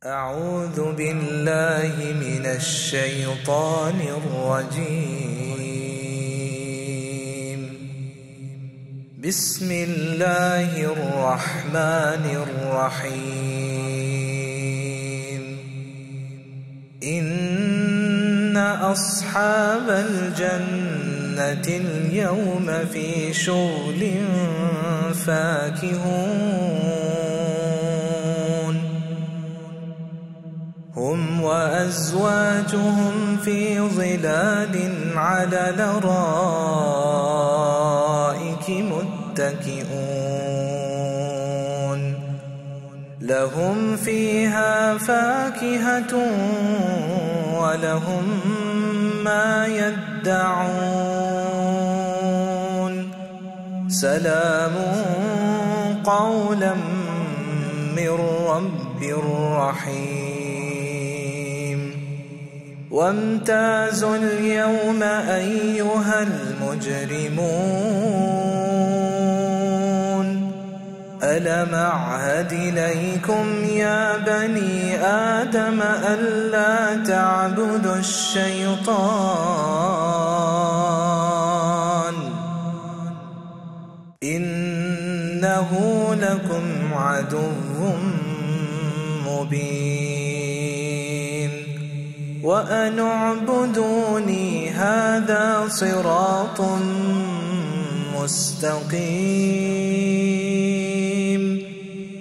أعوذ بالله من الشيطان الرجيم. بسم الله الرحمن الرحيم. إن أصحاب الجنة اليوم في شغل فاكهون، هم وأزواجهم في ظلال على الأرائك متكئون، لهم فيها فاكهة ولهم ما يدعون، سلام قولا من رب رحيم. وامتازوا اليوم أيها المجرمون، ألم أعهد إليكم يا بني آدم ألا تعبدوا الشيطان إنه لكم عدو مبين، وأن اعبدوني هذا صراط مستقيم.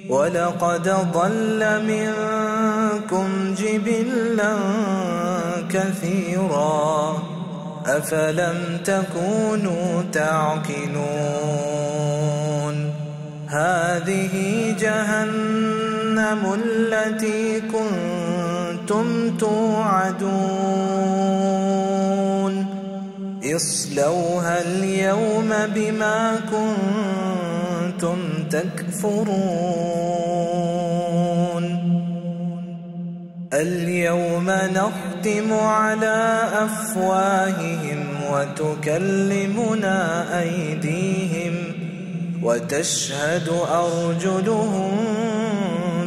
ولقد ضل منكم جبلا كثيرا أفلم تكونوا تعقلون. هذه جهنم التي كنتم توعدون، اصلوها اليوم بما كنتم تكفرون. اليوم نختم على أفواههم وتكلمنا أيديهم وتشهد أرجلهم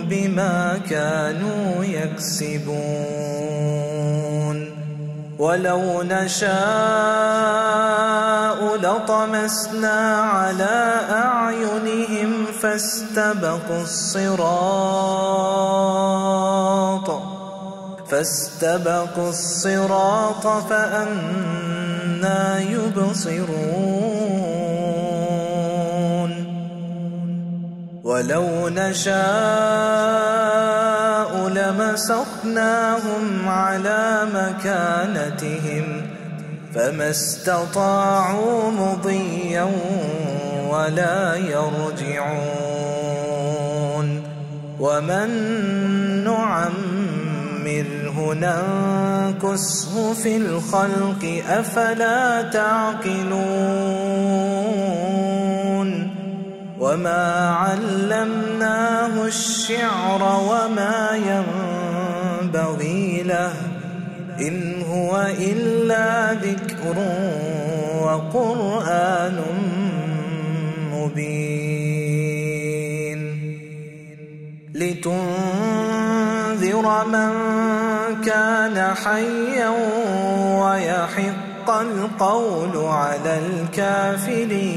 بما كانوا يكسبون. ولو نشاء لطمسنا على أعينهم فاستبقوا الصراط فأنى يبصرون. ولو نشاء لمسخناهم على مكانتهم فما استطاعوا مضيا ولا يرجعون. ومن نعمره ننكسه في الخلق أفلا تعقلون. وما علمناه الشعر وما ينبغي له إن هو إلا ذكر وقرآن مبين. لتنذر من كان حيا ويحق القول على الكافرين.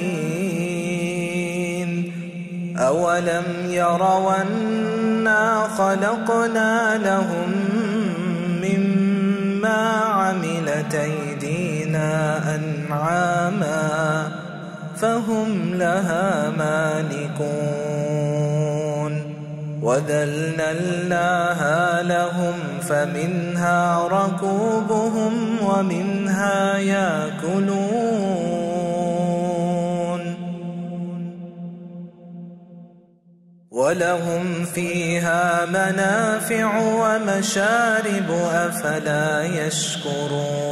أولم يروا أنا خلقنا لهم مما عملت أيدينا أنعاما فهم لها مالكون، وذللناها لهم فمنها ركوبهم ومنها يأكلون، ولهم فيها منافع ومشارب أفلا يشكرون.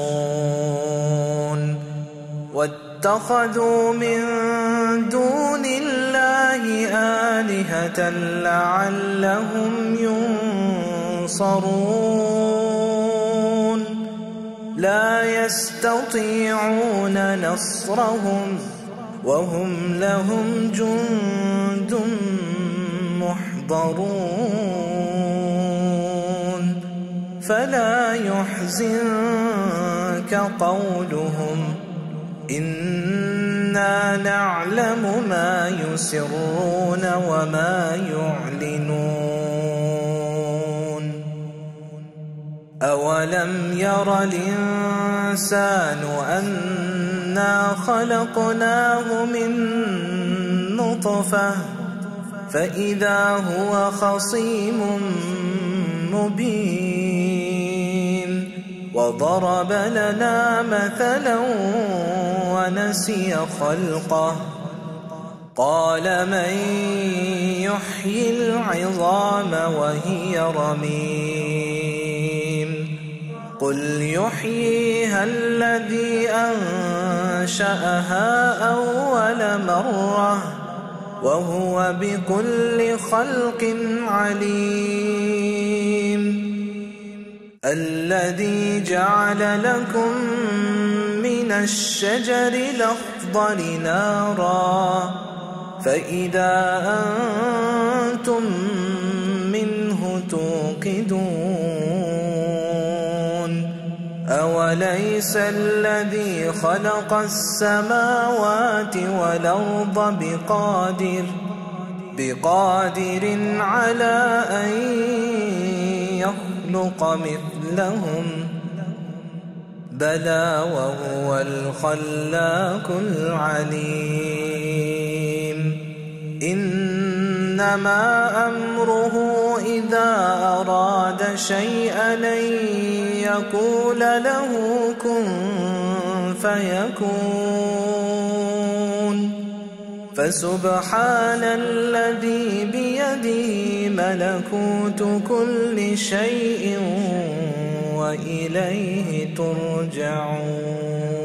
واتخذوا من دون الله آلهة لعلهم ينصرون، لا يستطيعون نصرهم وهم لهم جند محضرون. فلا يحزنك قولهم إنا نعلم ما يسرون وما يعلنون أولم ير الإنسان أنا خلقناه من نطفة فإذا هو خصيم مبين وضرب لنا مثلا ونسي خلقه قال من يحيي العظام وهي رميم قل يحييها الذي أنشأها أول مرة وهو بكل خلق عليم الذي جعل لكم من الشجر الأخضر نارا فإذا أنتم منه توقدون أوليس الذي خلق السماوات والأرض بقادر على أن يخلق مثلهم بلى وهو الخلاق العليم إنما أمره إذا أراد شيئا أن يقول له كن فيكون فسبحان الذي بيده ملكوت كل شيء وإليه ترجعون.